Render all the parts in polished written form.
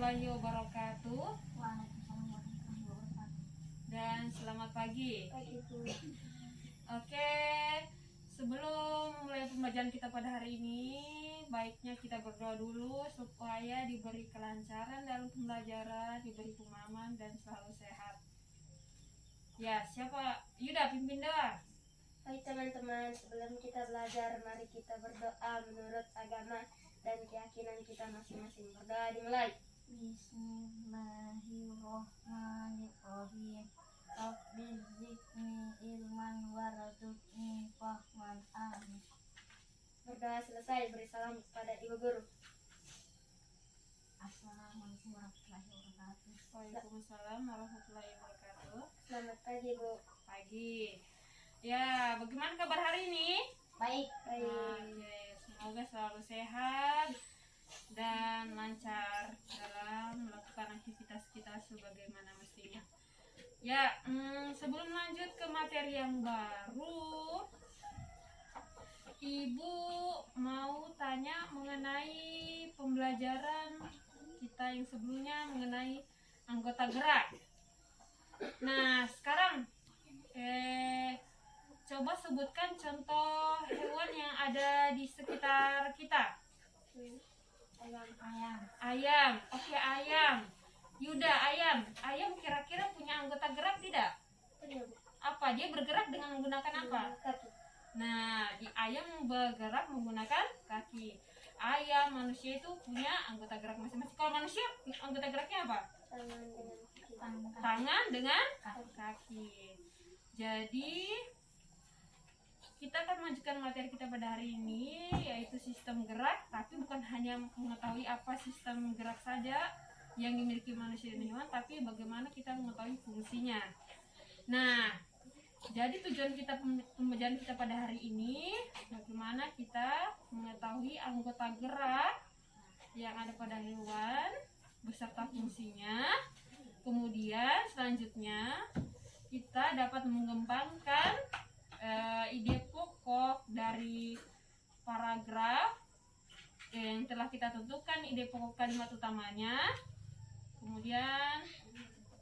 warahmatullahi wabarakatuh. Waalaikumsalam warahmatullahi wabarakatuh. Dan selamat pagi. Itu. Oke, sebelum mulai pembelajaran kita pada hari ini, baiknya kita berdoa dulu supaya diberi kelancaran dalam pembelajaran, diberi pemahaman dan selalu sehat. Ya, siapa? Yuda, pimpin doa. Hai teman-teman, sebelum kita belajar, mari kita berdoa menurut agama dan keyakinan kita masing-masing. Berdoa dimulai. Bismillahirrahmanirrahim. Rabbi zidni ilman warzuqni fahman. Amin. Berdoa selesai, beri salam kepada ibu guru. Assalamualaikum warahmatullahi wabarakatuh. Waalaikumsalam warahmatullahi wabarakatuh. Selamat pagi, Bu. Pagi. Ya, bagaimana kabar hari ini? Baik. Oke, semoga selalu sehat dan lancar dalam melakukan aktivitas kita sebagaimana mestinya. Ya, sebelum lanjut ke materi yang baru, Ibu mau tanya mengenai pembelajaran kita yang sebelumnya mengenai anggota gerak. Nah, sekarang coba sebutkan contoh hewan yang ada di sekitar kita. Ayam. Oke, ayam. Yuda, ayam. Ayam kira-kira punya anggota gerak tidak? Apa? Dia bergerak dengan menggunakan apa? Kaki. Nah, di ayam bergerak menggunakan kaki. Ayam, manusia itu punya anggota gerak masing-masing. Kalau manusia, anggota geraknya apa? Tangan dengan kaki. Jadi kita akan melanjutkan materi kita pada hari ini, yaitu sistem gerak. Tapi bukan hanya mengetahui apa sistem gerak saja yang dimiliki manusia dan hewan, tapi bagaimana kita mengetahui fungsinya. Nah, jadi tujuan kita pembelajaran kita pada hari ini, bagaimana kita mengetahui anggota gerak yang ada pada hewan beserta fungsinya. Kemudian selanjutnya kita dapat mengembangkan ide pokok dari paragraf yang telah kita tentukan, ide pokok kalimat utamanya. Kemudian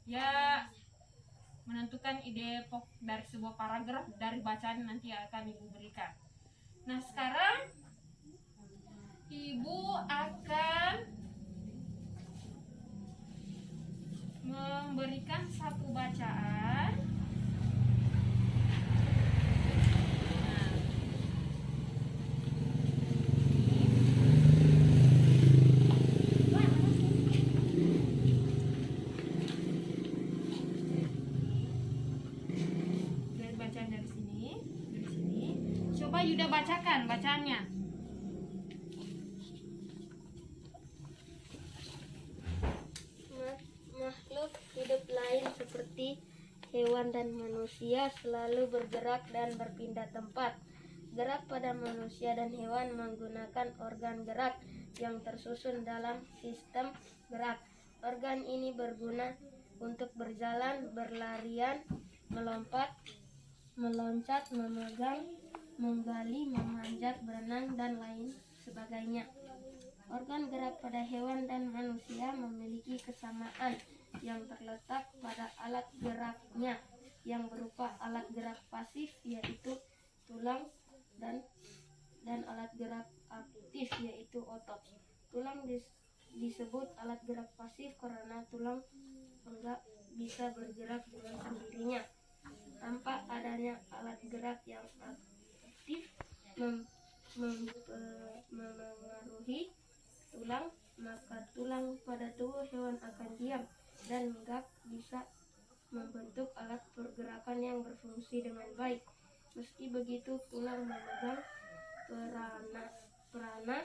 ya menentukan ide pokok dari sebuah paragraf dari bacaan nanti akan Ibu berikan. Nah, sekarang Ibu akan memberikan satu bacaan. Coba Yuda bacakan bacaannya. Makhluk hidup lain seperti hewan dan manusia selalu bergerak dan berpindah tempat. Gerak pada manusia dan hewan menggunakan organ gerak yang tersusun dalam sistem gerak. Organ ini berguna untuk berjalan, berlarian, melompat, meloncat, memegang, menggali, memanjat, berenang, dan lain sebagainya. Organ gerak pada hewan dan manusia memiliki kesamaan yang terletak pada alat geraknya yang berupa alat gerak pasif yaitu tulang dan alat gerak aktif yaitu otot. Tulang disebut alat gerak pasif karena tulang enggak bisa bergerak dengan sendirinya. Tanpa adanya alat gerak yang aktif memengaruhi tulang, maka tulang pada tubuh hewan akan diam dan enggak bisa membentuk alat pergerakan yang berfungsi dengan baik. Meski begitu, tulang memegang peranan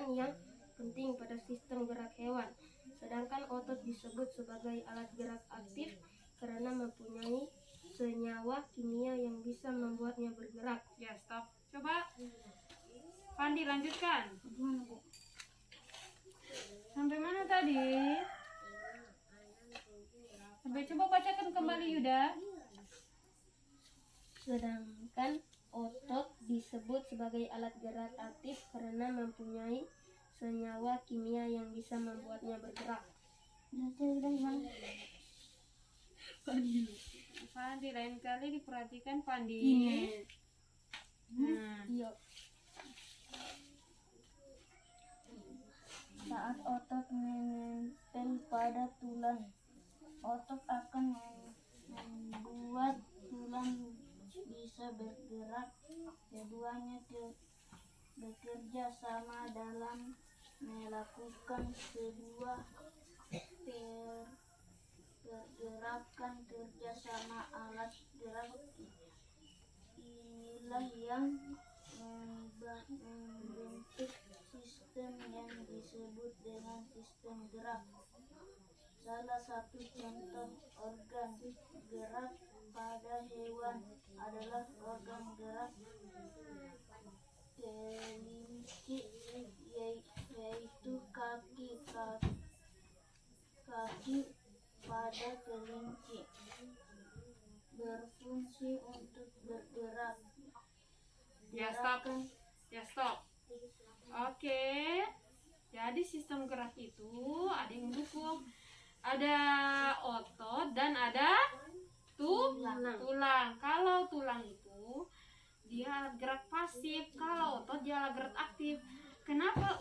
yang penting pada sistem gerak hewan. Sedangkan otot disebut sebagai alat gerak aktif karena mempunyai senyawa kimia yang bisa membuatnya bergerak. Ya, stop. Coba Pandi lanjutkan. Sampai mana tadi? Sampai coba bacakan kembali Yuda. Sedangkan otot disebut sebagai alat gerak aktif karena mempunyai senyawa kimia yang bisa membuatnya bergerak. Pandi, lain kali diperhatikan Pandi. Iya. Saat otot menempel pada tulang, otot akan membuat tulang bisa bergerak. Keduanya bekerja sama dalam melakukan sebuah pergerakan. Kerjasama alat gerak inilah yang membentuk sistem yang disebut dengan sistem gerak. Salah satu contoh organ gerak pada hewan adalah organ gerak kelinci, yaitu kaki pada kelinci berfungsi untuk bergerak. Ya stop. Oke. Jadi sistem gerak itu ada yang mendukung, ada otot dan ada tulang. Kalau tulang itu dia gerak pasif, kalau otot dia gerak aktif. Kenapa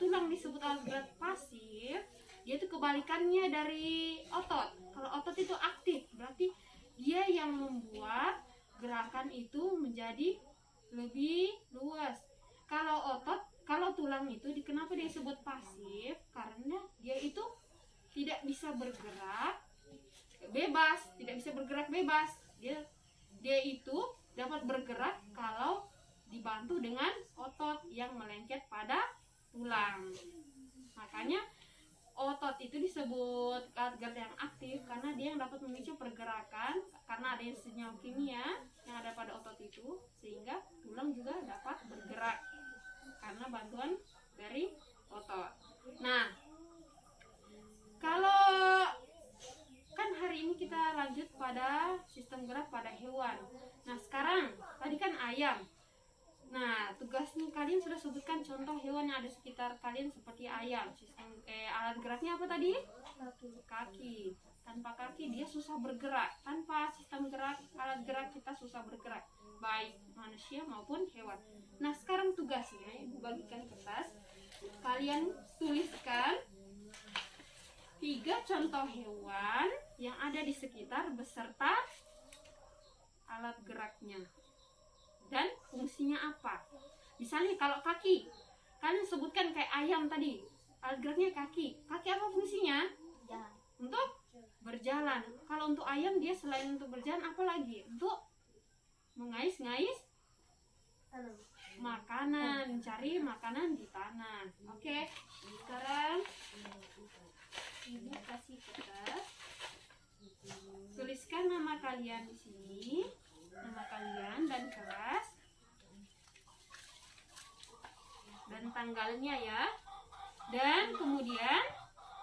tulang disebut alat gerak pasif? Dia itu kebalikannya dari otot. Kalau otot itu aktif, berarti dia yang membuat gerakan itu menjadi lebih luas. Kalau tulang itu kenapa dia disebut pasif? Karena dia itu tidak bisa bergerak bebas. Dia itu dapat bergerak kalau dibantu dengan otot yang melengket pada tulang. Makanya otot itu disebut alat gerak yang aktif karena dia yang dapat memicu pergerakan, karena ada senyawa kimia yang ada pada otot itu, sehingga tulang juga dapat bergerak karena bantuan dari otot. Nah, kalau kan hari ini kita lanjut pada sistem gerak pada hewan. Nah, sekarang tadi kan ayam. Nah, tugasnya kalian sudah sebutkan contoh hewan yang ada sekitar kalian seperti ayam. Alat geraknya apa tadi? Kaki. Tanpa kaki dia susah bergerak. Tanpa sistem gerak, alat gerak kita susah bergerak, baik manusia maupun hewan. Nah, sekarang tugasnya Ibu bagikan kertas. Kalian tuliskan 3 contoh hewan yang ada di sekitar beserta alat geraknya dan fungsinya apa. Misalnya kalau kaki, kalian sebutkan kayak ayam tadi, alat geraknya kaki. Kaki apa fungsinya? Untuk berjalan. Kalau untuk ayam dia selain untuk berjalan apa lagi? Untuk mengais-ngais makanan, mencari makanan di tanah. Oke. Sekarang Ibu kasih kertas. Tuliskan nama kalian di sini, nama kalian dan kelas dan tanggalnya ya. Dan kemudian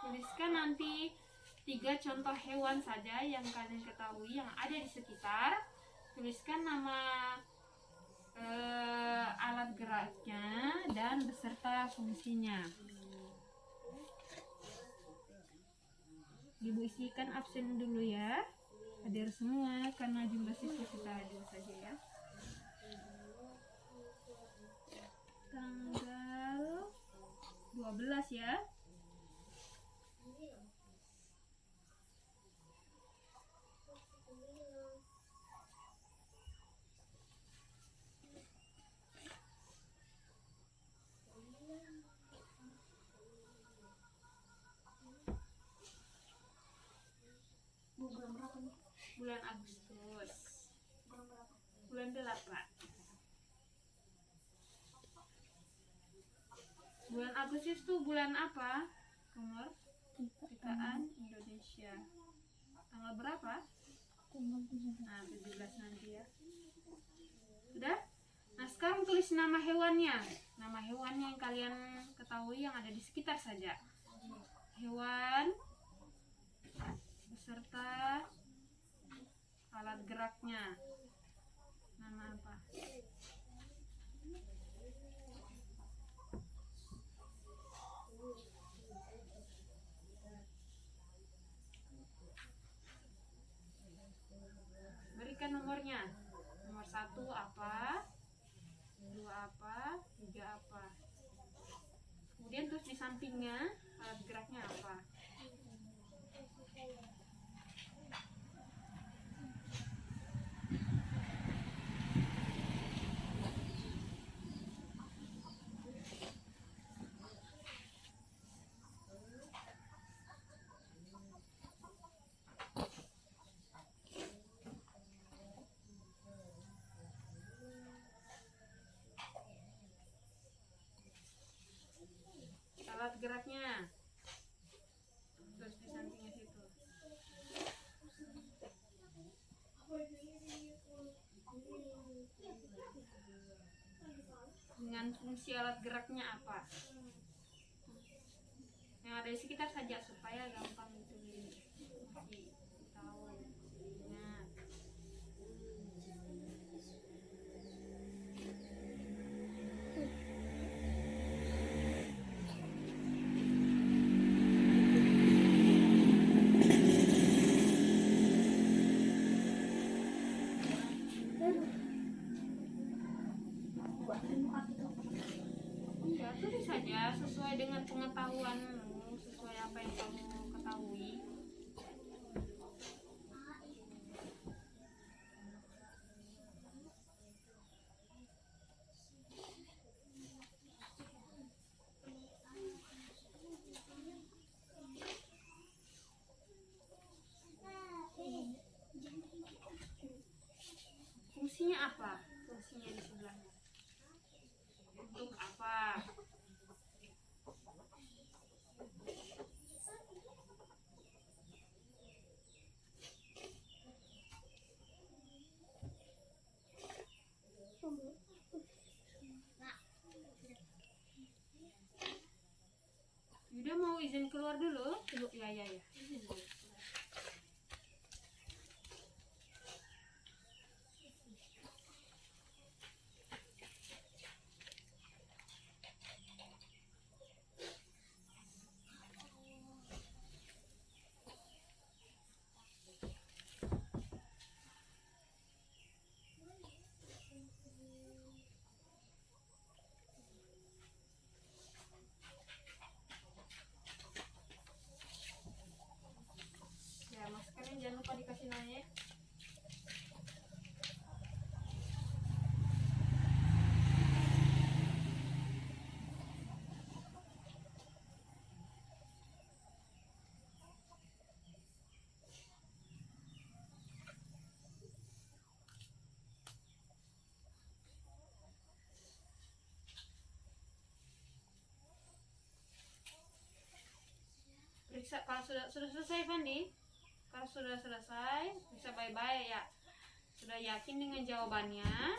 tuliskan nanti 3 contoh hewan saja yang kalian ketahui yang ada di sekitar. Tuliskan nama alat geraknya dan beserta fungsinya. Ibu isikan absen dulu ya, hadir semua karena jumlah siswa kita hadir saja ya. Tanggal 12 ya. Bulan Agustus. Bulan 8. Bulan Agustus itu bulan apa? Kemerdekaan Indonesia. Tanggal berapa? Nah, 17 nanti ya. Sudah? Nah, sekarang tulis nama hewannya. Nama hewannya yang kalian ketahui yang ada di sekitar saja. Hewan beserta alat geraknya. Nama apa? Kemudian terus di sampingnya alat geraknya apa? Alat geraknya terus di sampingnya situ. Dengan fungsi alat geraknya apa? Yang ada di sekitar saja supaya gampang gitu masih tahu, ingat. Ya, tulis saja sesuai dengan pengetahuanmu, sesuai apa yang kamu ketahui. Fungsinya apa? Fungsinya di sebelahnya. Untuk apa? Yuda mau izin keluar dulu? Ya. Izin dulu. Ya, maskernya jangan lupa dikasih nanya. Periksa kalau sudah selesai, Fandi. Kalau sudah selesai, bisa bye-bye ya. Sudah yakin dengan jawabannya?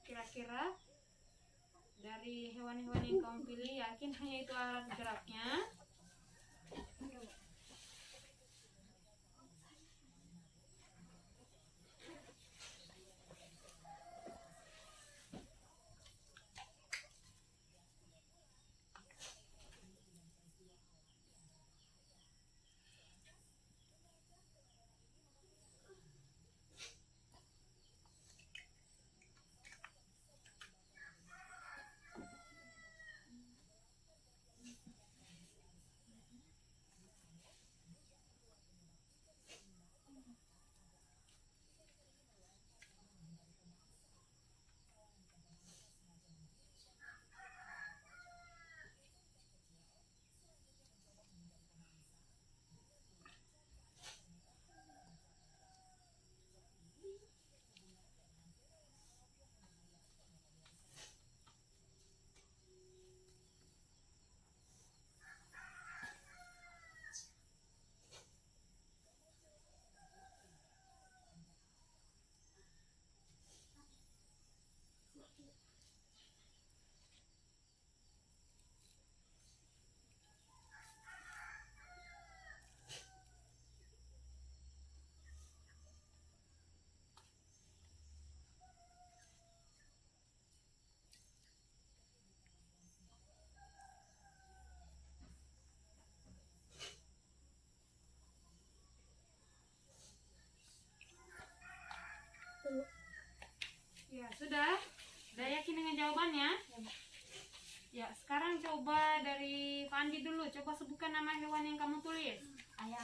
Kira-kira dari hewan-hewan yang kamu pilih, yakin hanya itu alat geraknya? Ya, sudah? Sudah yakin dengan jawabannya? Ya, sekarang coba dari Fandi dulu. Coba sebutkan nama hewan yang kamu tulis. Ayam.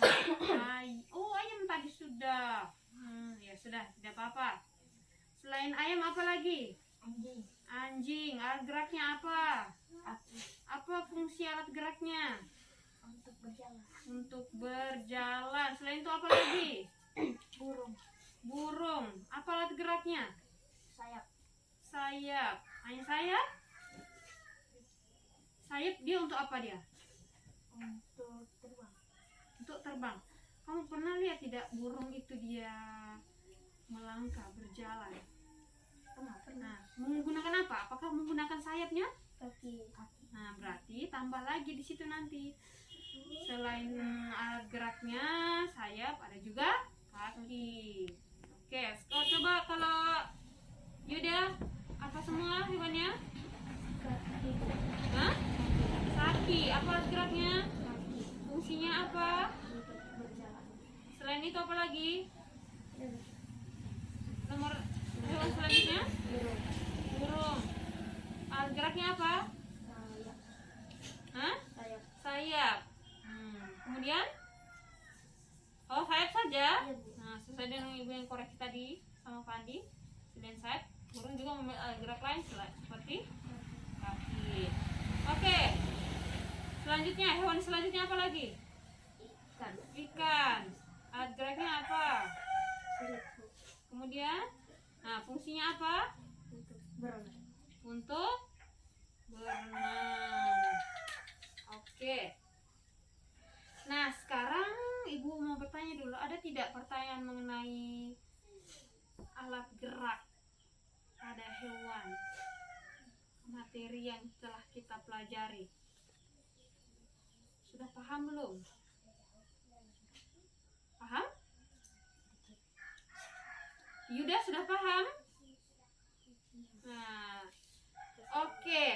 Oh, ayam tadi sudah. Ya sudah, tidak apa-apa. Selain ayam apa lagi? Anjing. Anjing. Alat geraknya apa? Kaki. Apa fungsi alat geraknya? Untuk berjalan. Untuk berjalan. Selain itu apa lagi? Burung. Burung. Apa alat geraknya? Sayap. Sayap. Hanya sayap? Sayap dia untuk apa dia? Untuk terbang. Untuk terbang. Kamu pernah lihat tidak burung itu dia melangkah, berjalan? Pernah. Nah, menggunakan apa? Apakah menggunakan sayapnya? Kaki. Nah, berarti tambah lagi di situ nanti. Selain alat geraknya, sayap, ada juga kaki. Oke, coba kalau Yuda, apa semua hewannya? Kaki. Hah? Kaki. Apa alat geraknya? Kaki. Fungsinya apa? Untuk berjalan. Selain itu apa lagi? Nomor hewan selanjutnya? Burung. Burung. Alat geraknya apa? Sayap. Hah? Sayap. Sayap. Kemudian? Oh, sayap saja. Iya, Bu. Nah, sesuai dengan ibu yang koreksi tadi sama Fandi. Selain sayap, burung juga memiliki alat gerak lain seperti kaki. Oke. Selanjutnya, hewan selanjutnya apa lagi? Ikan. Ikan. Alat geraknya apa? Selipu. Kemudian, nah fungsinya apa? Untuk berenang. Untuk berenang. Oke. Nah, sekarang ibu mau bertanya dulu, ada tidak pertanyaan mengenai alat gerak pada hewan, materi yang telah kita pelajari? Sudah paham belum? Paham? Yuda sudah paham? Nah, oke.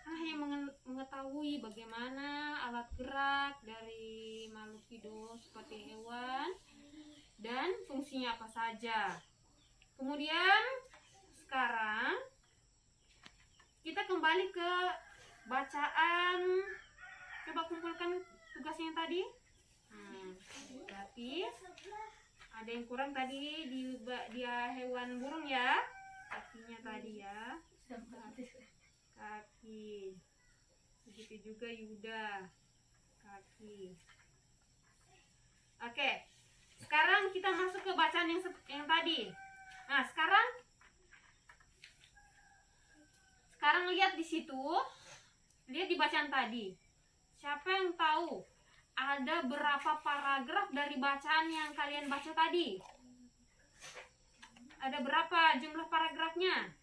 Nah, yang mengetahui bagaimana alat gerak dari makhluk hidup seperti hewan dan fungsinya apa saja. Kemudian sekarang kita kembali ke bacaan. Coba kumpulkan tugasnya yang tadi. Berarti ada yang kurang tadi dia hewan burung ya, kakinya tadi ya, kaki. Begitu juga Yuda, kaki. Oke, sekarang kita masuk ke bacaan yang tadi. Nah, sekarang lihat di situ, lihat di bacaan tadi. Siapa yang tahu ada berapa paragraf dari bacaan yang kalian baca tadi? Ada berapa jumlah paragrafnya?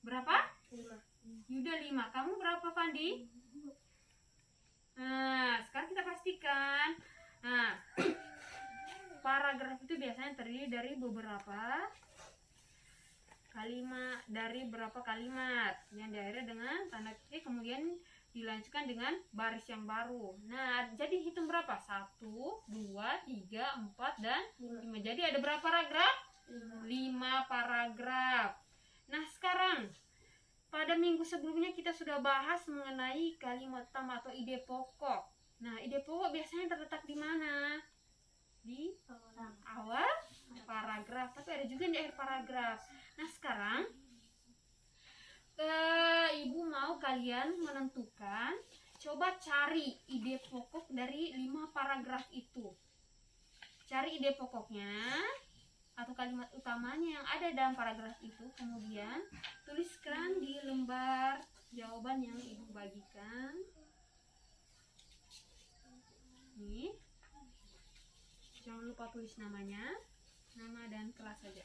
Berapa? 5. Yuda 5. Kamu berapa, Fandi? Nah, sekarang kita pastikan. Nah, paragraf itu biasanya terdiri dari beberapa kalimat, yang diakhiri dengan tanda titik, kemudian dilanjutkan dengan baris yang baru. Nah, jadi hitung berapa? 1, 2, 3, 4, dan 5. Jadi ada berapa paragraf? 5 paragraf. Nah, sekarang pada minggu sebelumnya kita sudah bahas mengenai kalimat utama atau ide pokok. Nah, ide pokok biasanya terletak di mana? Di awal paragraf, tapi ada juga di akhir paragraf. Nah, sekarang ibu mau kalian menentukan, coba cari ide pokok dari 5 paragraf itu. Cari ide pokoknya atau kalimat utamanya yang ada dalam paragraf itu, kemudian tuliskan di lembar jawaban yang ibu bagikan. Nih, jangan lupa tulis namanya, nama dan kelas saja.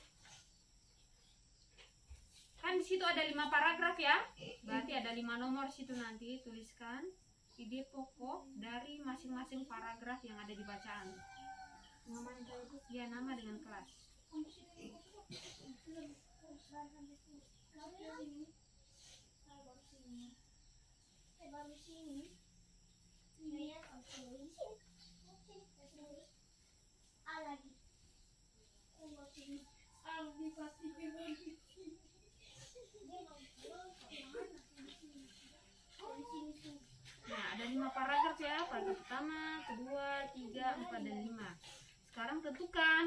Kan di situ ada 5 paragraf ya, berarti ada 5 nomor situ, nanti tuliskan ide pokok dari masing-masing paragraf yang ada di bacaan. Ya, nama dengan kelas. Nah, ada 5 paragraf ya. Paragraf pertama, kedua, 3, 4, dan 5. Sekarang tentukan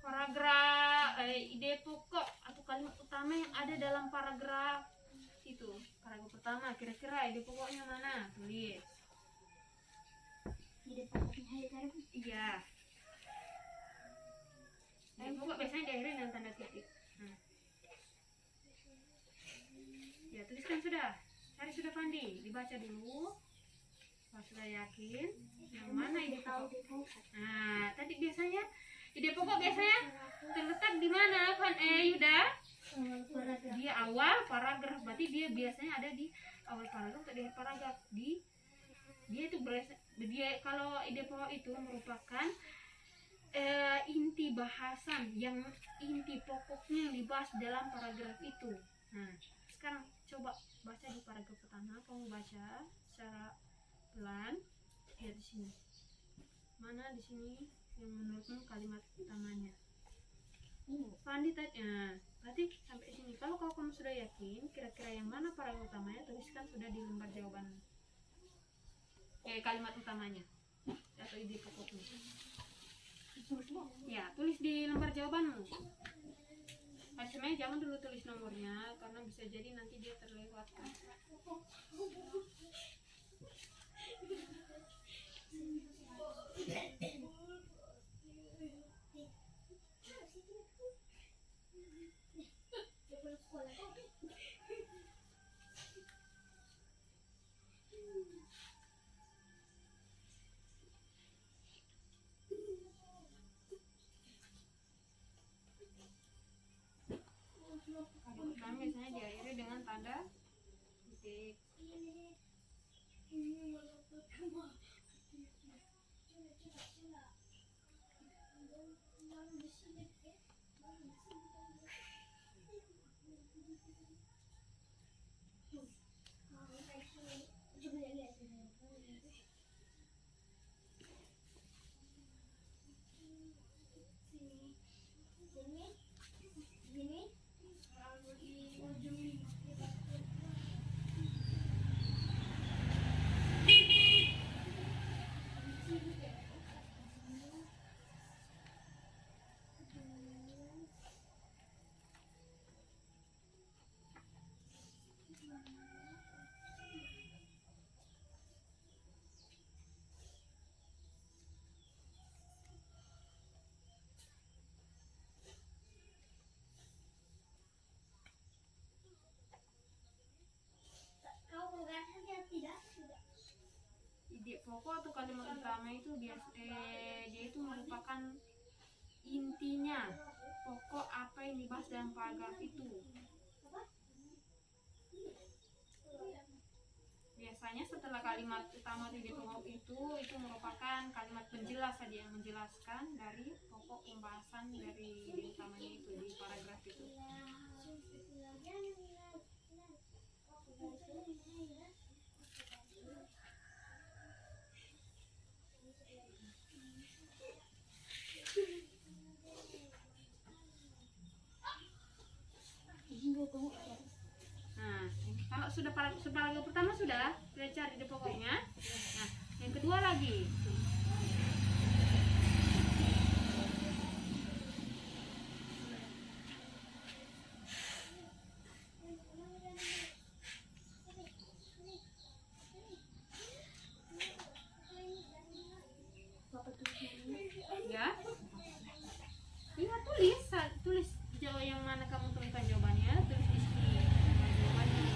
paragraf ide pokok atau kalimat utama yang ada dalam paragraf itu. Paragraf pertama, kira-kira ide pokoknya mana? Tulis. Ide pokoknya Iya. Ide pokok biasanya diakhiri dengan tanda titik. Ya, tuliskan sudah. Cari sudah Pandi, dibaca dulu. Kalau sudah yakin, yang mana ide pokok? Nah, tadi biasanya ide pokok biasanya terletak di mana, Yuda? Di awal paragraf, berarti dia biasanya ada di awal paragraf atau di akhir paragraf. Dia itu dia kalau ide pokok itu merupakan inti bahasan yang inti pokoknya yang dibahas dalam paragraf itu. Nah, sekarang coba baca di paragraf pertama, kamu baca secara pelan. Lihat di sini. Mana di sini yang menurutmu kalimat utamanya? Pandi tanya. Berarti sampai sini. Kalau kamu sudah yakin, kira-kira yang mana paragraf utamanya, tuliskan sudah di lembar jawaban. Kalimat utamanya atau ide pokoknya. Ya, tulis di lembar jawabanmu. Sebenarnya jangan dulu tulis nomornya karena bisa jadi nanti dia terlewatkan. Kami biasanya diakhiri dengan tanda titik. Ide pokok atau kalimat utama itu dia itu merupakan intinya pokok apa yang dibahas dalam paragraf itu. Biasanya setelah kalimat utama ide pokok itu merupakan kalimat penjelas saja yang menjelaskan dari pokok pembahasan dari ide utamanya itu di paragraf itu. Nah, kalau sudah paragraf pertama sudah cari ide pokoknya. Nah, yang kedua lagi. Ya. Iya, tulis jawab yang mana kamu tuliskan jawabannya, tulis di sini jawabannya.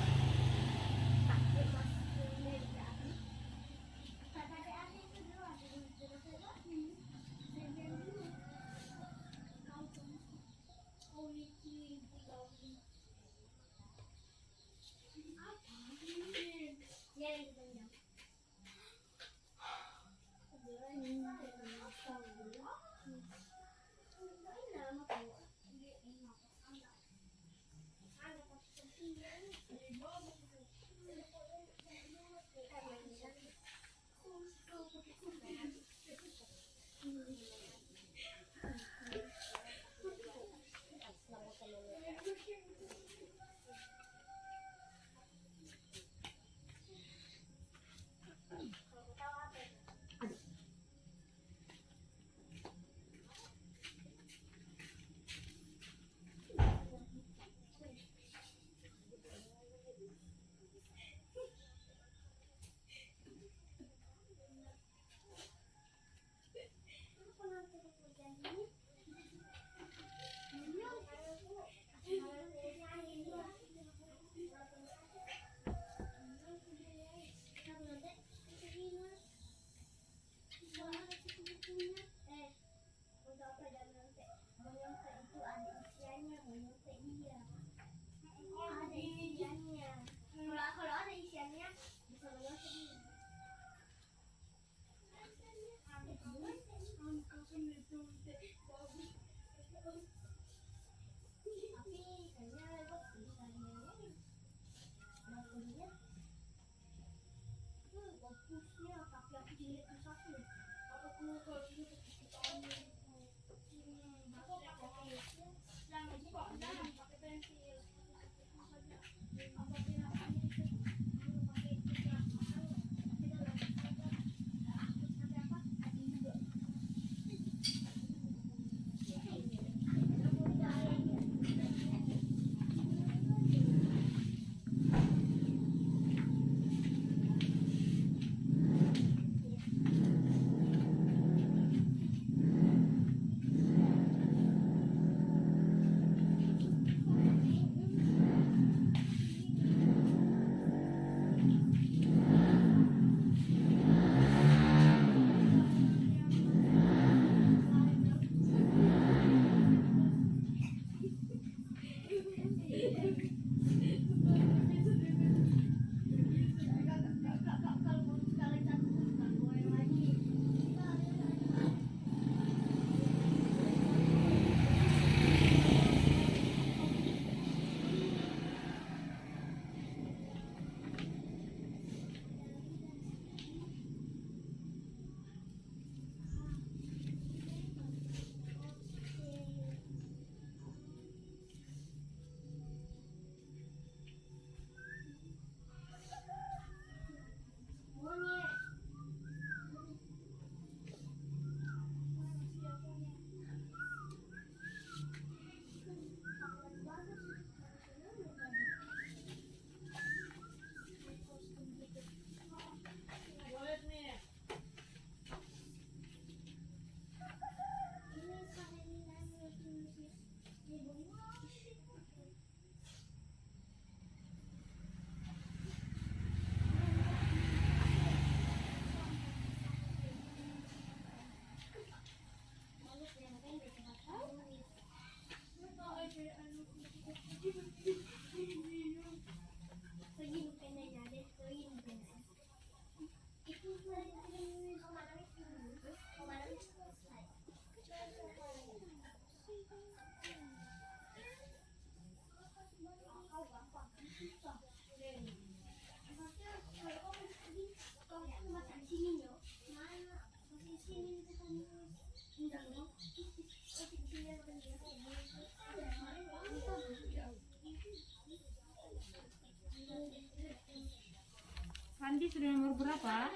Andi sudah nomor berapa?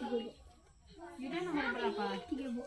3, Bu. Yuda nomor berapa? 3, Bu.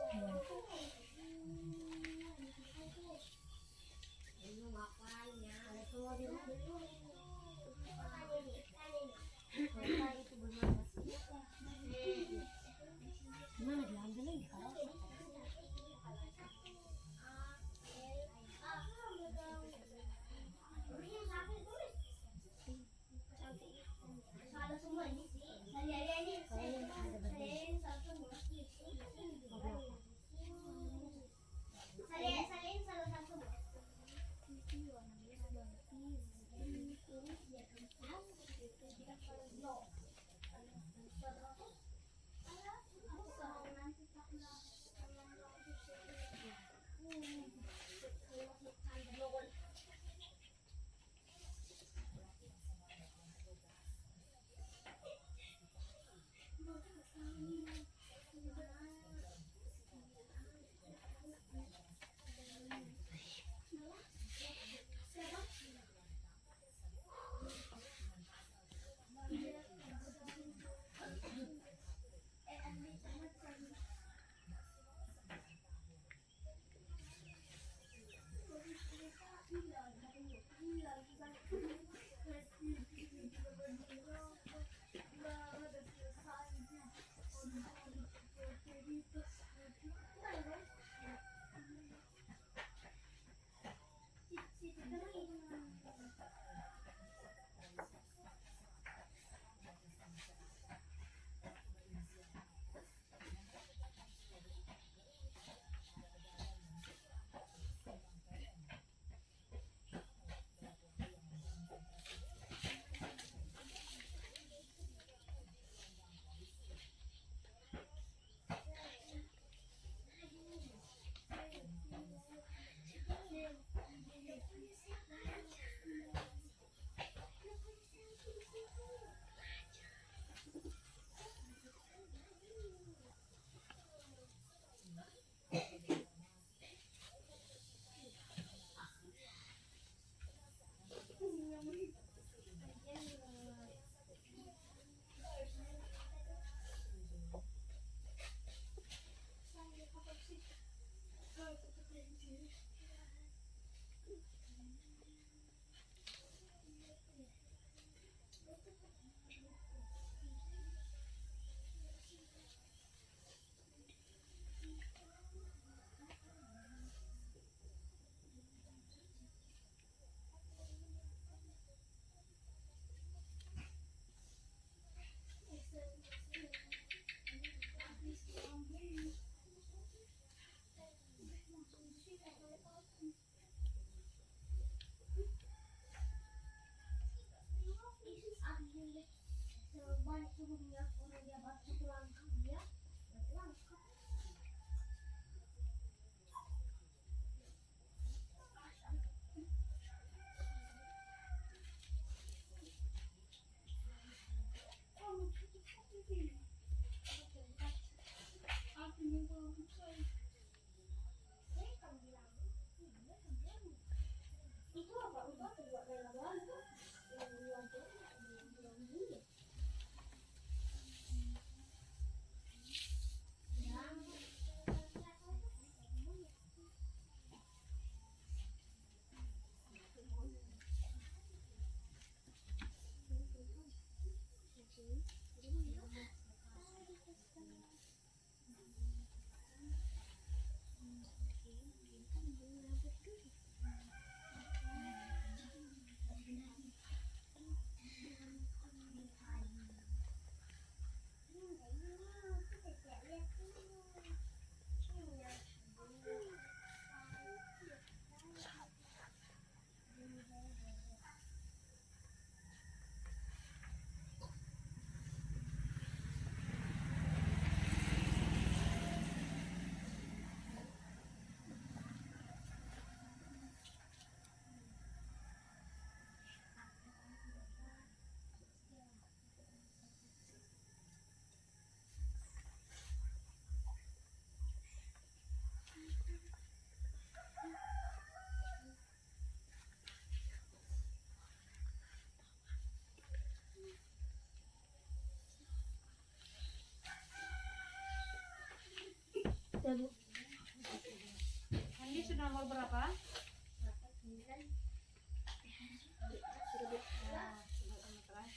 Andi sudah nomor berapa?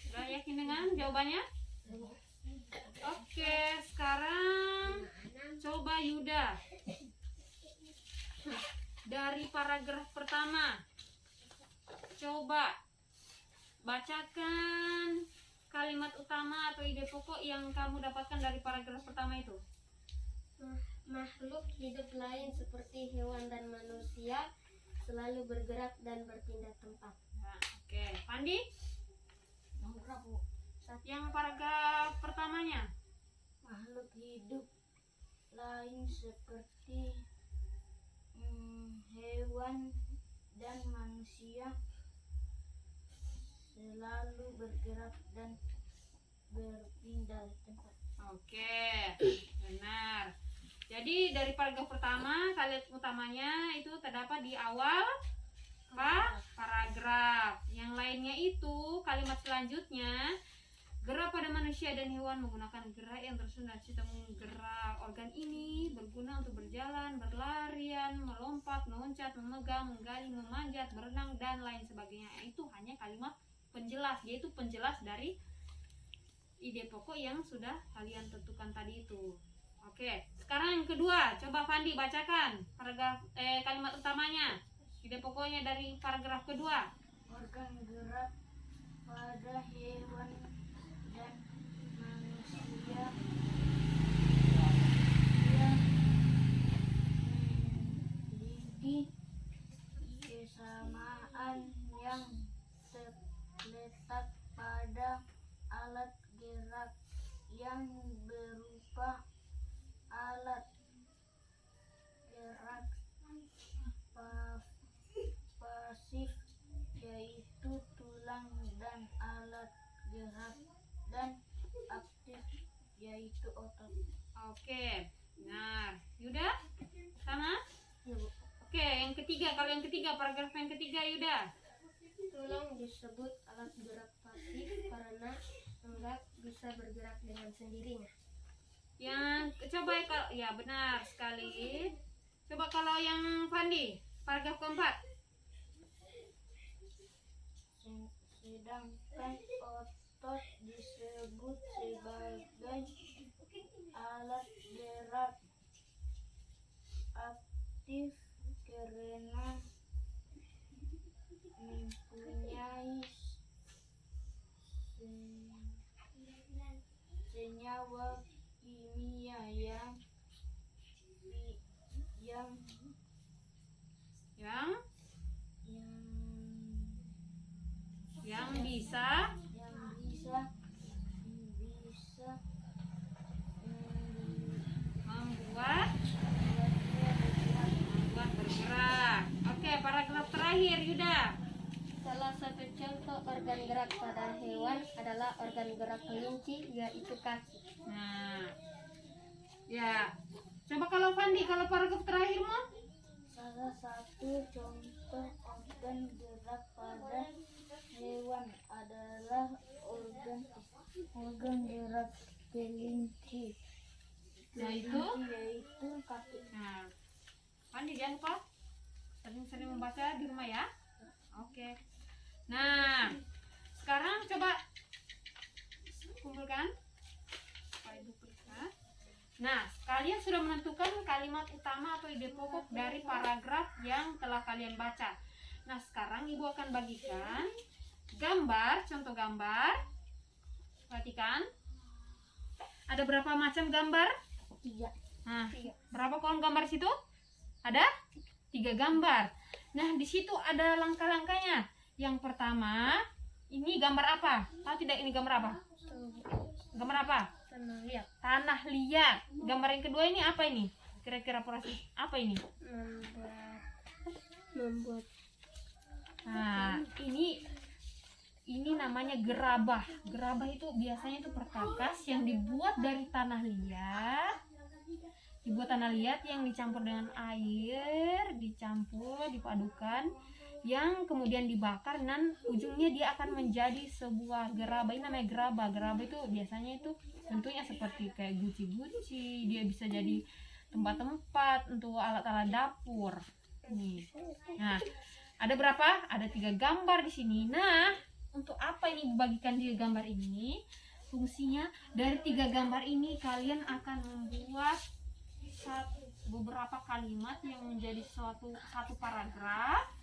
Sudah yakin dengan jawabannya? Oke, sekarang coba Yuda. Dari paragraf pertama, coba bacakan kalimat utama atau ide pokok yang kamu dapatkan dari paragraf pertama itu. Makhluk hidup lain seperti hewan dan manusia selalu bergerak dan berpindah tempat. Nah, oke, Pandi? Yang paragraf pertamanya. Makhluk hidup lain seperti hewan dan manusia selalu bergerak dan berpindah tempat. Oke, benar. Jadi dari paragraf pertama, kalimat utamanya itu terdapat di awal paragraf. Yang lainnya itu kalimat selanjutnya, gerak pada manusia dan hewan menggunakan gerak yang tersusun dan sistem gerak. Organ ini berguna untuk berjalan, berlarian, melompat, meloncat, memegang, menggali, memanjat, berenang, dan lain sebagainya. Itu hanya kalimat penjelas, yaitu penjelas dari ide pokok yang sudah kalian tentukan tadi itu. Oke, sekarang yang kedua, coba Fandi bacakan paragraf kalimat utamanya, ide pokoknya dari paragraf kedua. Organ gerak pada hewan dan manusia yang memiliki kesamaan yang terletak pada alat gerak yang berupa alat gerak pasif yaitu tulang dan alat gerak dan aktif yaitu otot. Oke, benar. Yuda, sama? Ya, Bu. Oke, yang ketiga, kalau yang ketiga, paragraf yang ketiga Yuda. Tulang disebut alat gerak pasif karena enggak bisa bergerak dengan sendirinya. Yang coba ya benar sekali. Coba kalau yang Fandi, paragraf keempat. Sedangkan otot disebut sebagai alat gerak aktif karena mempunyai senyawa kimia yang bisa bisa terakhir, Yuda. Salah satu contoh organ gerak pada hewan adalah organ gerak kelinci, yaitu kaki. Nah, ya. Coba kalau Fandi, kalau paragraf terakhir mah? Salah satu contoh organ gerak pada hewan adalah organ gerak kelinci, Yaitu? yaitu kaki. Nah, Fandi jangan lupa sering-sering membaca di rumah ya. Oke. Nah, sekarang coba kumpulkan. Pak Ibu periksa. Nah, kalian sudah menentukan kalimat utama atau ide pokok dari paragraf yang telah kalian baca. Nah, sekarang Ibu akan bagikan gambar, contoh gambar. Perhatikan. Ada berapa macam gambar? 3. Nah, berapa kolom gambar situ? Ada 3 gambar. Nah, di situ ada langkah-langkahnya. Yang pertama, ini gambar apa? Tahu tidak ini gambar apa? Gambar apa? Tanah liat. Tanah liat. Gambar yang kedua ini apa ini? Kira-kira proses apa ini? Membuat. Nah, ini namanya gerabah. Gerabah itu biasanya itu perkakas yang dibuat dari tanah liat. Dibuat tanah liat yang dicampur dengan air, dipadukan, yang kemudian dibakar dan ujungnya dia akan menjadi sebuah gerabah. Ini namanya gerabah. Gerabah itu biasanya itu bentuknya seperti kayak guci-guci. Dia bisa jadi tempat-tempat untuk alat-alat dapur. Nih. Nah, ada berapa? Ada 3 gambar di sini. Nah, untuk apa ini dibagikan 3 gambar ini? Fungsinya dari 3 gambar ini kalian akan membuat beberapa kalimat yang menjadi satu paragraf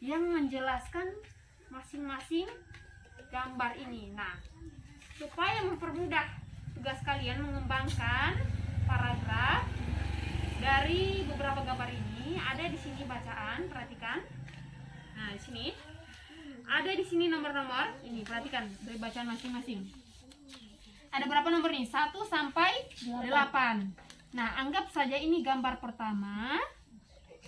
yang menjelaskan masing-masing gambar ini. Nah, supaya mempermudah tugas kalian mengembangkan paragraf dari beberapa gambar ini, ada di sini bacaan, perhatikan. Nah, di sini ada nomor-nomor. Ini perhatikan dari bacaan masing-masing. Ada berapa nomor nih? 1 sampai 8. Nah, anggap saja ini gambar pertama.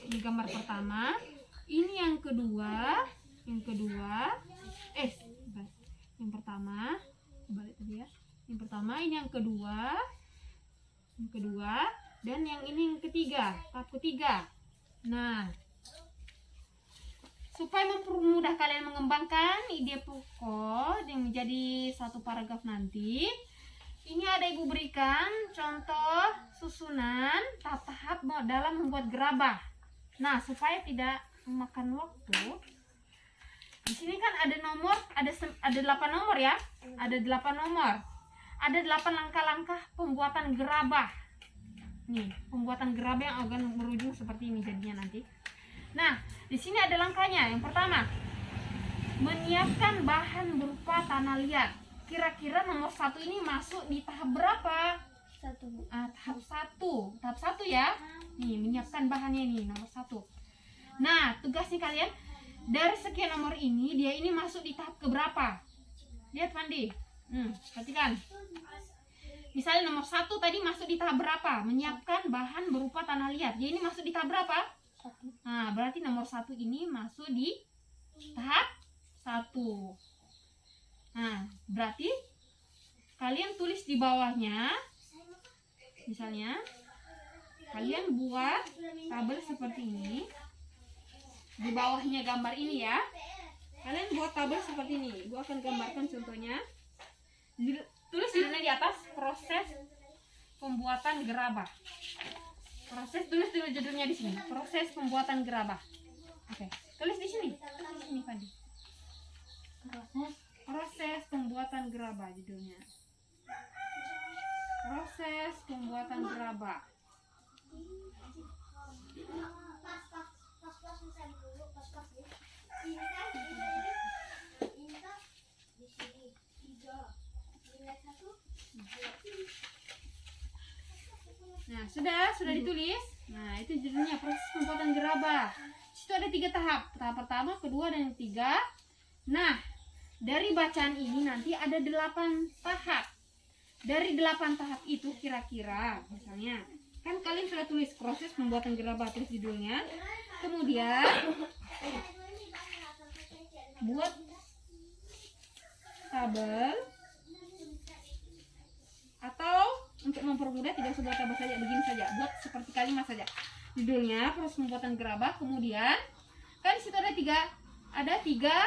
Ini gambar pertama. Ini yang kedua. Yang pertama. Balik tadi ya. Yang pertama, ini yang kedua. Dan yang ini yang ketiga. Tahap ketiga. Nah, supaya mempermudah kalian mengembangkan ide pokok yang menjadi satu paragraf nanti, ini ada Ibu berikan contoh susunan tahap-tahap dalam membuat gerabah. Nah, supaya tidak memakan waktu, di sini kan ada 8 nomor ya. Ada 8 nomor. Ada 8 langkah-langkah pembuatan gerabah. Nih, pembuatan gerabah yang akan berujung seperti ini jadinya nanti. Nah, di sini ada langkahnya. Yang pertama, menyiapkan bahan berupa tanah liat. Kira-kira nomor 1 ini masuk di tahap berapa? Tahap 1. Tahap 1 ya. Nih, menyiapkan bahannya ini nomor 1. Nah, tugasnya kalian dari sekian nomor ini, dia ini masuk di tahap keberapa? Lihat Fandi. Perhatikan. Misalnya nomor 1 tadi masuk di tahap berapa? Menyiapkan bahan berupa tanah liat. Dia ini masuk di tahap berapa? Nah, berarti nomor 1 ini masuk di tahap 1. Nah, berarti kalian tulis di bawahnya. Misalnya, kalian buat tabel seperti ini. Di bawahnya gambar ini ya. Kalian buat tabel seperti ini. Ibu akan gambarkan contohnya. Tulis judulnya di atas, proses pembuatan gerabah. Tulis dulu judulnya di sini. Proses pembuatan gerabah. Oke, tulis di sini. Tulis di sini, Fandi. Proses pembuatan gerabah judulnya. Proses pembuatan gerabah. Nah, sudah ditulis. Nah, itu judulnya proses pembuatan gerabah. Situ ada 3 tahap. Tahap pertama, kedua, dan yang ketiga. Nah, dari bacaan ini nanti ada 8 tahap. Dari 8 tahap itu kira-kira, misalnya, kan kalian sudah tulis proses pembuatan gerabah, tulis judulnya. Kemudian buat tabel, atau untuk mempermudah tidak usah buat tabel saja, begini saja, buat seperti kalimat saja. Judulnya proses pembuatan gerabah, kemudian kan di situ ada tiga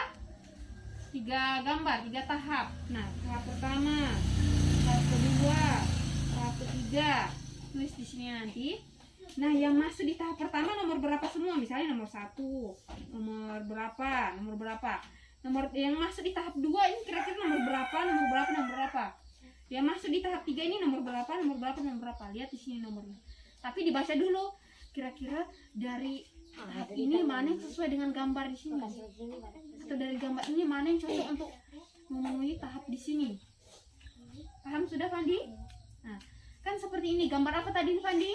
gambar, 3 tahap. Nah, tahap pertama, tahap kedua, tahap ketiga, tulis di sini nanti. Nah, yang masuk di tahap pertama nomor berapa semua? Misalnya nomor 1, nomor berapa, nomor yang masuk di tahap 2 ini kira-kira nomor berapa. Yang masuk di tahap 3 ini nomor berapa. Lihat di sini nomornya. Tapi dibaca dulu, kira-kira dari tahap ini mana yang sesuai dengan gambar di sini, atau dari gambar ini mana yang cocok untuk memenuhi tahap di sini. Paham sudah, Fandi? Nah, kan seperti ini. Gambar apa tadi, Fandi?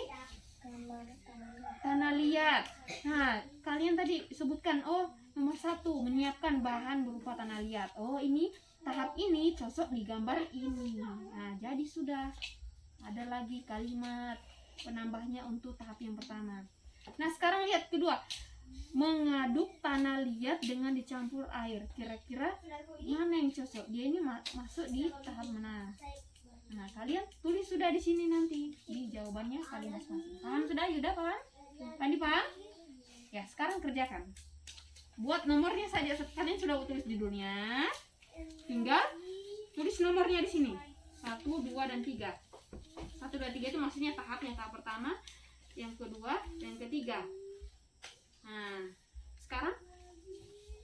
Tanah liat. Nah, kalian tadi sebutkan, oh nomor 1 menyiapkan bahan berupa tanah liat. Oh, ini tahap ini cocok di gambar ini. Nah, jadi sudah ada lagi kalimat penambahnya untuk tahap yang pertama. Nah, sekarang lihat kedua, mengaduk tanah liat dengan dicampur air. Kira-kira mana yang cocok? Dia ini masuk di tahap mana? Nah, kalian tulis sudah di sini nanti di jawabannya kalian masing-masing. Paham sudah, Yuda? Paham? Pandi paham? Ya, sekarang kerjakan. Buat nomornya saja, kalian sudah tulis judulnya. Tinggal tulis nomornya di sini. 1, 2, dan 3. 1, 2, 3 itu maksudnya tahapnya, tahap pertama, yang kedua, dan ketiga. Nah, sekarang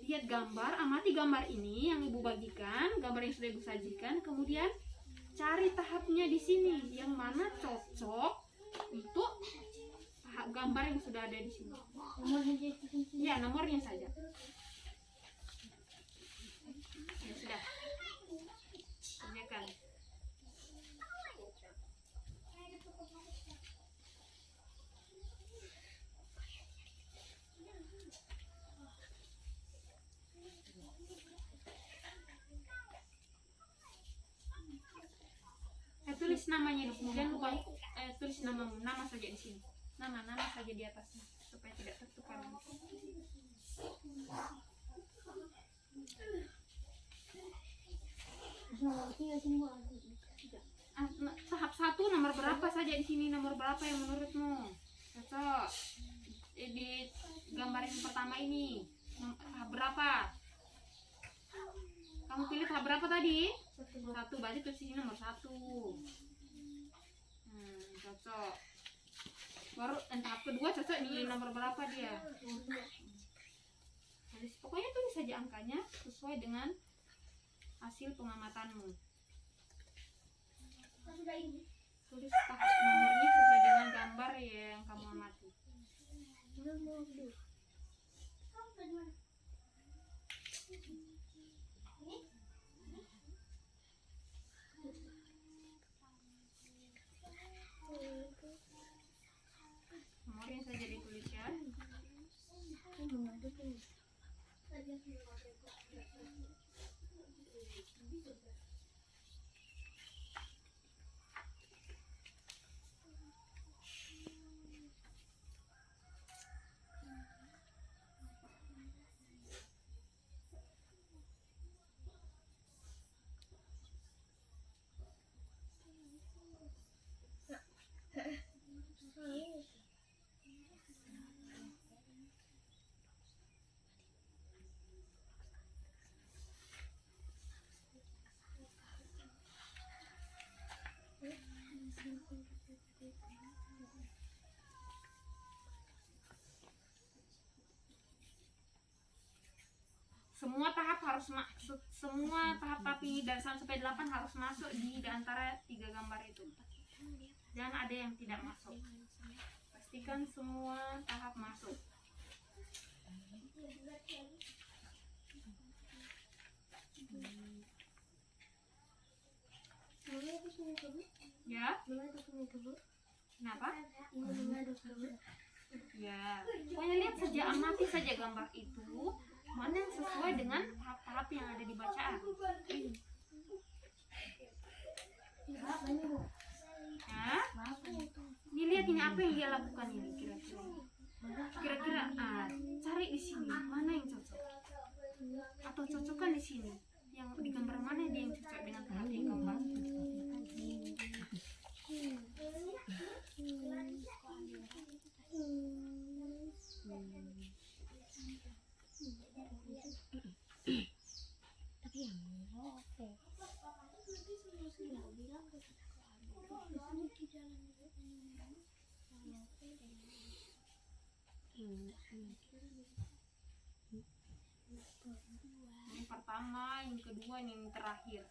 lihat gambar, amati gambar ini yang ibu bagikan, gambar yang sudah ibu sajikan, kemudian cari tahapnya di sini yang mana cocok untuk tahap gambar yang sudah ada di sini. Ya, nomornya saja. Ya sudah. Kerjakan. Tulis namanya di sini, jangan lupa tulis nama saja di sini, nama saja di atasnya supaya tidak tertukar. Tahap 1 nomor berapa saja di sini, nomor berapa yang menurutmu cocok di gambar yang pertama ini? Tahap berapa? Kamu pilih tahap berapa tadi? 1, berarti tulis ini nomor 1. Cocok. Baru tahap kedua cocok di nomor berapa dia? Jadi, pokoknya tulis saja angkanya sesuai dengan hasil pengamatanmu. Tulis tahap nomornya sesuai dengan gambar yang kamu amati. Nomornya saja ditulis ya. Semua tahap ini dari 1 sampai 8 harus masuk di antara 3 gambar itu. Jangan ada yang tidak masuk. Pastikan semua tahap masuk. Ya? Kenapa? Ya, pokoknya lihat saja, amati saja gambar itu, mana yang sesuai dengan tahap-tahap yang ada di bacaan. Ya, ini lihat ini apa yang dia lakukan ini kira-kira. Cari di sini mana atau cocokkan di sini. Yang di gambar mana dia yang cocok dengan tahap yang keempat? Yang pertama, yang kedua, yang terakhir.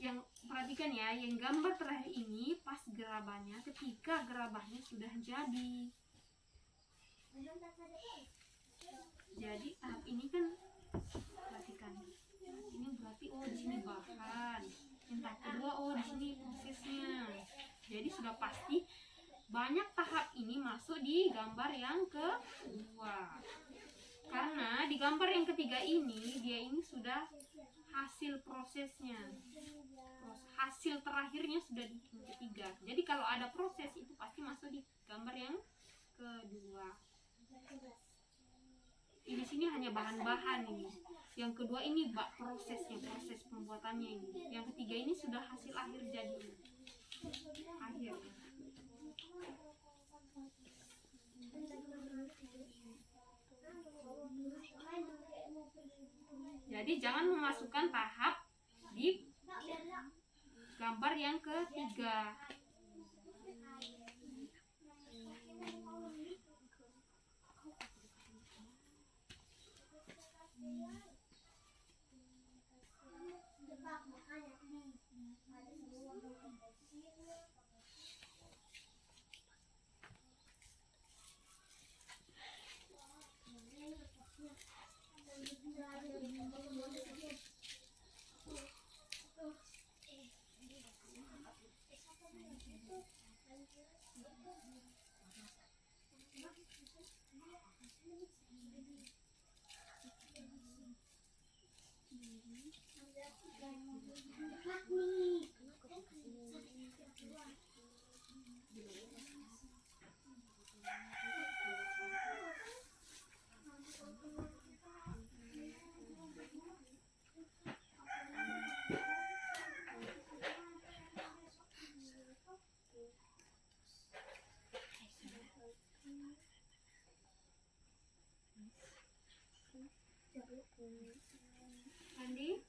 Yang perhatikan ya, yang gambar terakhir ini pas gerabahnya, ketika gerabahnya sudah jadi. Jadi tahap ini kan, perhatikan, ini berarti oh di sini bahan. Yang tahap kedua, oh di sini prosesnya. Jadi sudah pasti banyak tahap ini masuk di gambar yang kedua. Karena di gambar yang ketiga ini, dia ini sudah hasil prosesnya. Hasil terakhirnya sudah di yang ketiga. Jadi kalau ada proses itu pasti masuk di gambar yang kedua. Di sini hanya bahan-bahan ini. Yang kedua ini prosesnya, proses pembuatannya ini. Yang ketiga ini sudah hasil akhir jadi. Akhir. Jadi jangan memasukkan tahap di gambar yang ketiga. Andi?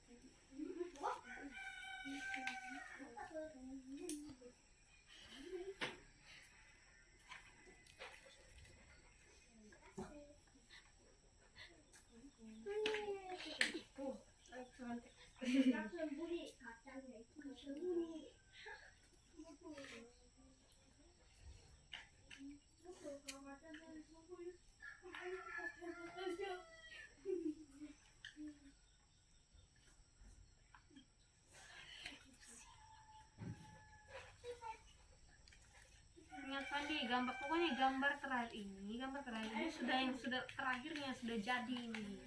Ingat Pandi, pokoknya gambar terakhir ini sudah yang sudah terakhirnya sudah jadi ini.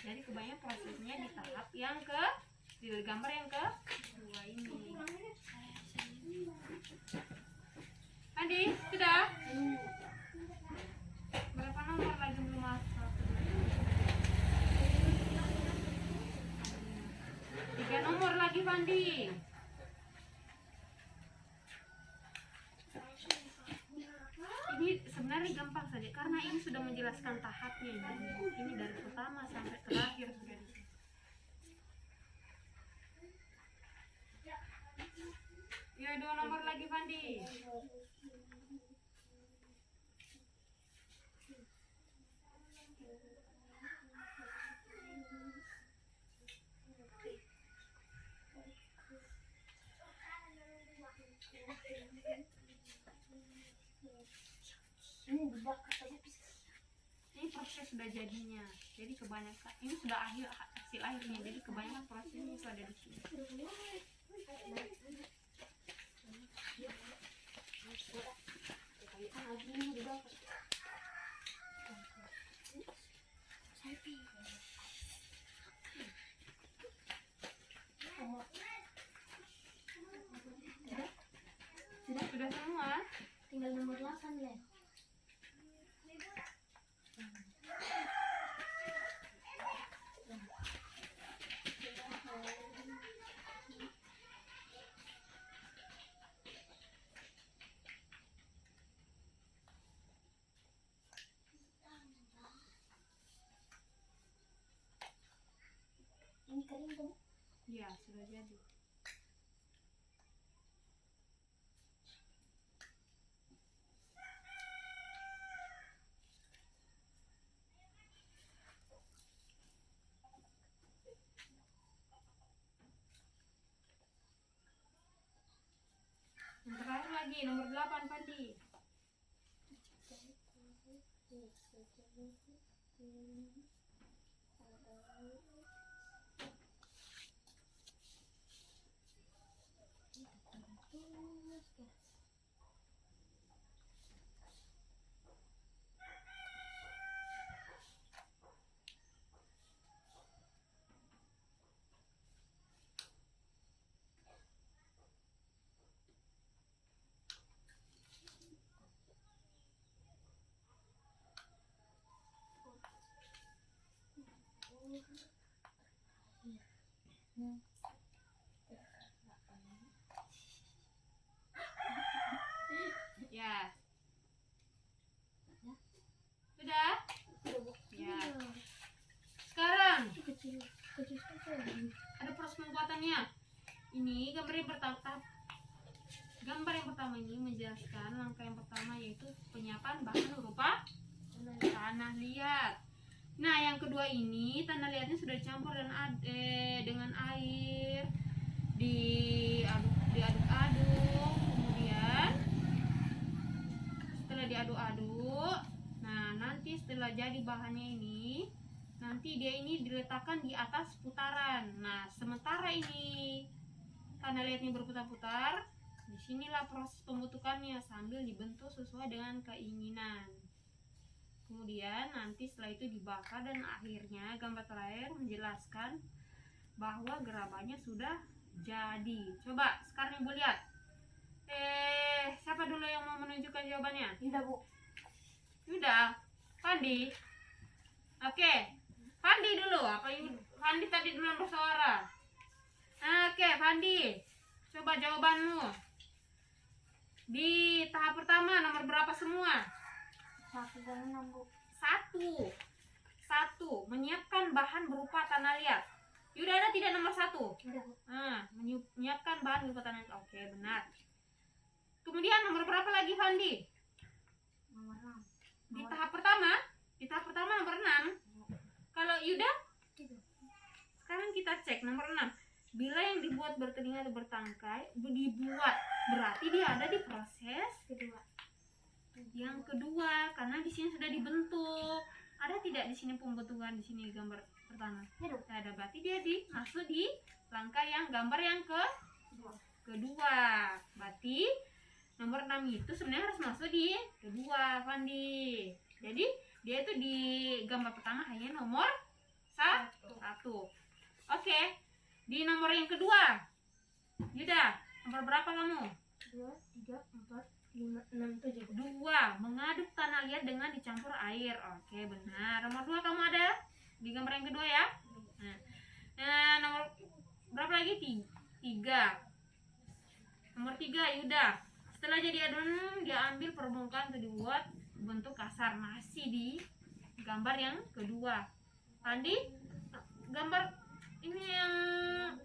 Jadi kebanyakan prosesnya di tahap yang di gambar yang kedua ini. Andi, sudah? Berapa nomor lagi belum masuk? 3 nomor lagi, Pandi. Ini sebenarnya gampang saja karena ini sudah menjelaskan tahapnya ini dari pertama sampai terakhir sudah di sini. Ya 2 nomor lagi Pandi. Ini proses sudah jadinya, jadi kebanyakan ini sudah hasil akhirnya, jadi kebanyakan prosesnya itu ada di sini. Ini kering kan? Ya, sudah jadi. Yang terakhir lagi, nomor 8, Fandi. Ya. Sudah? Ya. Sekarang Kecil sekali. ada proses pembuatannya. Ini gambar yang pertama ini menjelaskan langkah yang pertama, yaitu penyiapan bahan berupa tanah liat. Nah, yang kedua ini tanah liatnya sudah dicampur dengan air, diaduk-aduk, kemudian setelah diaduk-aduk, nah nanti setelah jadi bahannya ini, nanti dia ini diletakkan di atas putaran. Nah, sementara ini tanah liatnya berputar-putar, disinilah proses pembentukannya sambil dibentuk sesuai dengan keinginan. Kemudian nanti setelah itu dibakar dan akhirnya gambar terakhir menjelaskan bahwa gerabannya sudah jadi. Coba sekarang Ibu lihat. Siapa dulu yang mau menunjukkan jawabannya? Tidak, Bu. Sudah. Fandi. Oke. Fandi dulu. Fandi tadi duluan bersuara. Oke, Fandi. Coba jawabanmu. Di tahap pertama nomor berapa semua? 1 dan 6, Bu. Satu, menyiapkan bahan berupa tanah liat. Yuda, ada tidak nomor 1? Tidak, Bu. Menyiapkan bahan berupa tanah liat. Oke, benar. Kemudian nomor berapa lagi, Fandi? Nomor 6. Di tahap pertama nomor 6. Kalau Yuda? Tidak. Sekarang kita cek nomor 6. Bila yang dibuat bertelinga atau bertangkai, dibuat, berarti dia ada di proses Kedua. yang kedua, karena di sini sudah dibentuk. Ada tidak di sini pembentukan di sini gambar pertama? Tidak. Tidak ada, berarti dia masuk di langkah yang gambar yang kedua. Berarti nomor 6 itu sebenarnya harus masuk di kedua, Fandi. Jadi dia itu di gambar pertama hanya nomor 1. Oke. Di nomor yang kedua, Yuda, nomor berapa kamu? 2, 3, 4, 5, 6, 7. 2, mengaduk tanah liat dengan dicampur air. Oke, benar. Nomor 2 kamu ada di gambar yang kedua ya. Nah, nomor berapa lagi? 3. Nomor 3, Yuda. Setelah jadi adonan, dia ambil permukaan untuk dibuat bentuk kasar. Masih di gambar yang kedua. Andi, gambar ini yang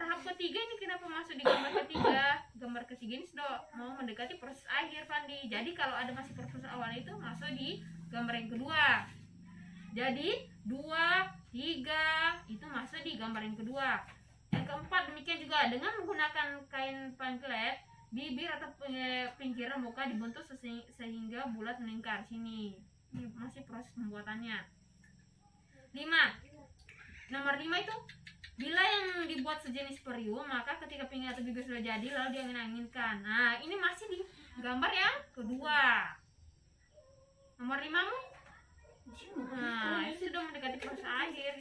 tahap ketiga ini kenapa masuk di gambar ketiga? Gambar ketiga ini sudah mau mendekati proses akhir, Fandi. Jadi kalau ada masih proses awal itu masuk di gambar yang kedua. Jadi 2, 3 itu masuk di gambar yang kedua. Yang keempat demikian juga, dengan menggunakan kain pangklet, bibir atau pinggiran muka dibentuk sehingga bulat melingkar. Sini ini masih proses pembuatannya. 5. Nomor 5 itu, bila yang dibuat sejenis periuk, maka ketika pinggir atau bibir sudah jadi lalu diangin-anginkan. Nah, ini masih di gambar yang kedua. Nomor 5 mu? Nah, itu sudah mendekati proses akhir,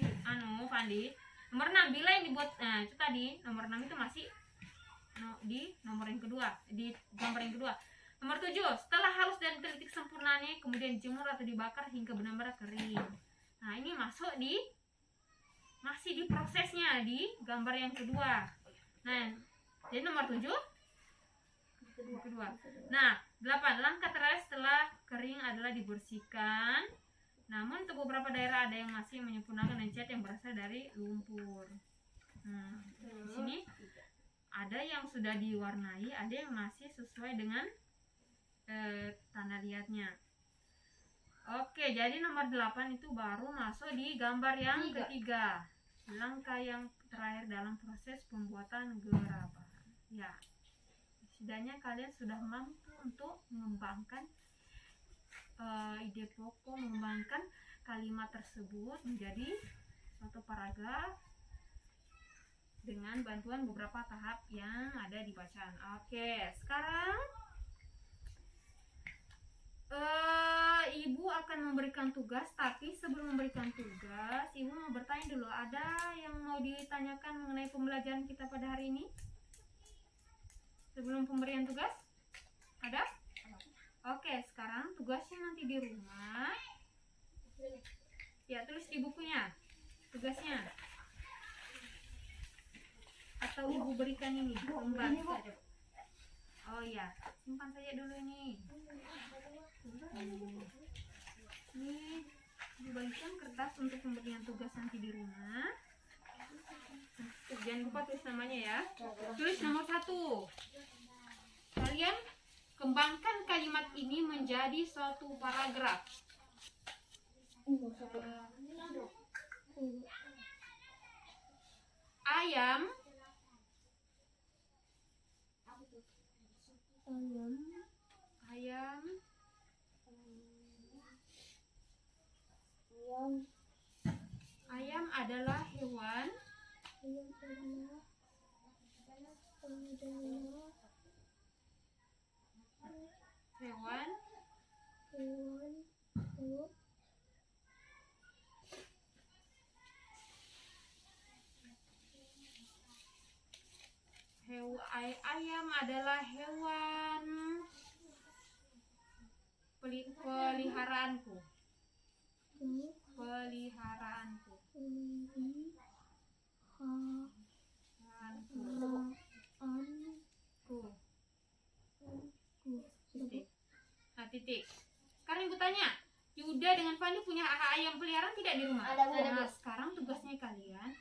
Fandi. Nomor 6, bila yang dibuat, nah itu tadi nomor 6 itu masih di nomor yang kedua, di gambar yang kedua. Nomor 7, setelah halus dan titik sempurnanya, kemudian jemur atau dibakar hingga benar-benar kering. Nah, ini masih di prosesnya di gambar yang kedua. Nah, jadi nomor 7 kedua. Nah, 8, langkah terakhir setelah kering adalah dibersihkan. Namun untuk beberapa daerah ada yang masih menyempurnakan dengan cat yang berasal dari lumpur. Nah, di sini ada yang sudah diwarnai, ada yang masih sesuai dengan tanda liatnya. Oke, jadi nomor 8 itu baru masuk di gambar yang ketiga. Langkah yang terakhir dalam proses pembuatan gerapak. Ya, setidaknya kalian sudah mampu untuk mengembangkan ide pokok, mengembangkan kalimat tersebut menjadi suatu paragraf dengan bantuan beberapa tahap yang ada di bacaan. Oke, sekarang Ibu akan memberikan tugas, tapi sebelum memberikan tugas, Ibu mau bertanya dulu, ada yang mau ditanyakan mengenai pembelajaran kita pada hari ini? Sebelum pemberian tugas? Ada? Oke, sekarang tugasnya nanti di rumah. Ya, tulis di bukunya tugasnya. Atau Ibu berikan ini, lembar. Oh ya, simpan saja dulu ini. Ini dibagikan kertas untuk pemberian tugas nanti di rumah. Jangan lupa tulis namanya ya. Tulis nomor 1. Kalian kembangkan kalimat ini menjadi suatu paragraf. Ayam Ayam adalah hewan ayam adalah hewan peliharaanku. Titik. Sekarang Ibu tanya, Yuda dengan Fandi punya ayam peliharaan tidak di rumah? Ada. Sekarang tugasnya kalian,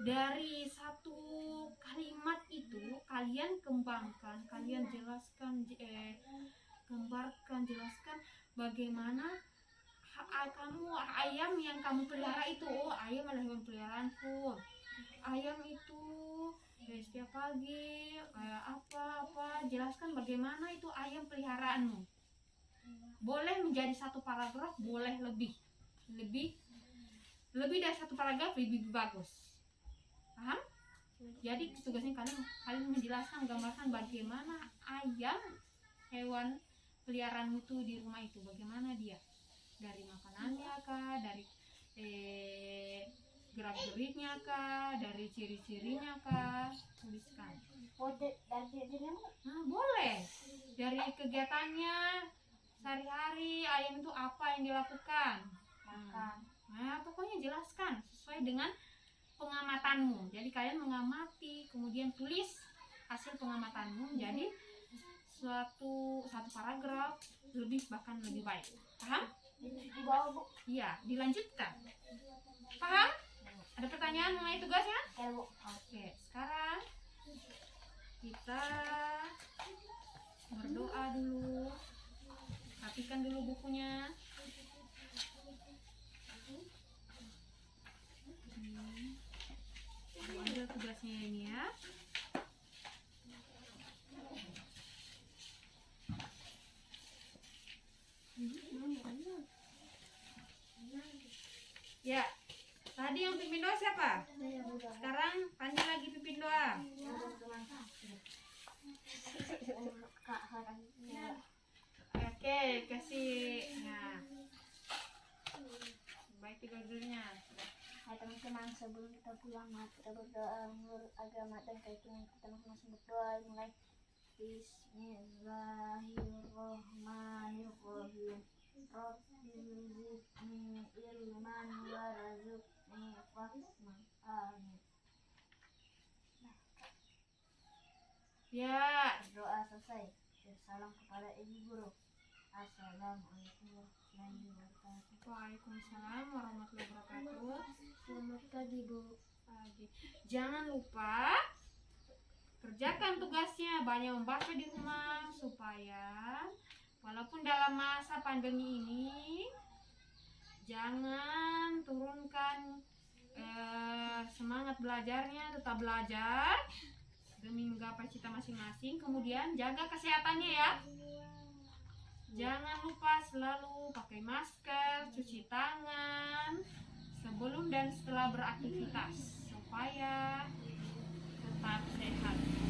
dari satu kalimat itu kalian kembangkan, kalian jelaskan, jelaskan bagaimana kamu ayam yang kamu pelihara itu. Oh, ayam adalah hewan peliharaanku. Ayam itu setiap pagi apa jelaskan bagaimana itu ayam peliharaanmu. Boleh menjadi satu paragraf, boleh lebih dari satu paragraf, lebih bagus. Paham? Jadi tugasnya kalian menjelaskan, gambarkan bagaimana ayam hewan peliharaan itu di rumah itu, bagaimana dia, dari makanannya kah, dari gerak-geriknya kah, dari ciri-cirinya kah, tuliskan. Nah, boleh dari kegiatannya sehari-hari ayam itu apa yang dilakukan. Nah, pokoknya jelaskan sesuai dengan pengamatanmu. Jadi kalian mengamati, kemudian tulis hasil pengamatanmu menjadi satu paragraf, bahkan lebih baik. Paham? Iya, dilanjutkan. Paham? Ada pertanyaan mengenai tugasnya? Oke, sekarang kita berdoa dulu. Rapikan dulu bukunya. Ambil tugasnya ini ya. Ya, tadi yang pimpin doa siapa? Sekarang Pandi lagi pimpin doa. Oke, kasih. Nah, baik tidurnya. Hai teman-teman, sebelum kita pulang, mari kita berdoa menurut agama dan keyakinan kita masing-masing. Berdoa mulai. Bismillahirrahmanirrahim. Rabbi zidni ilman warzuqni fahman. Amin. Ya, Doa selesai. Salam kepada ibu guru. Assalamualaikum warahmatullahi wabarakatuh. Waalaikumsalam warahmatullahi wabarakatuh. Selamat pagi, Bu. Pagi. Jangan lupa kerjakan tugasnya, banyak membaca di rumah supaya walaupun dalam masa pandemi ini jangan turunkan semangat belajarnya, tetap belajar demi menggapai cita masing-masing. Kemudian jaga kesehatannya ya. Jangan lupa selalu pakai masker, cuci tangan sebelum dan setelah beraktivitas supaya tetap sehat.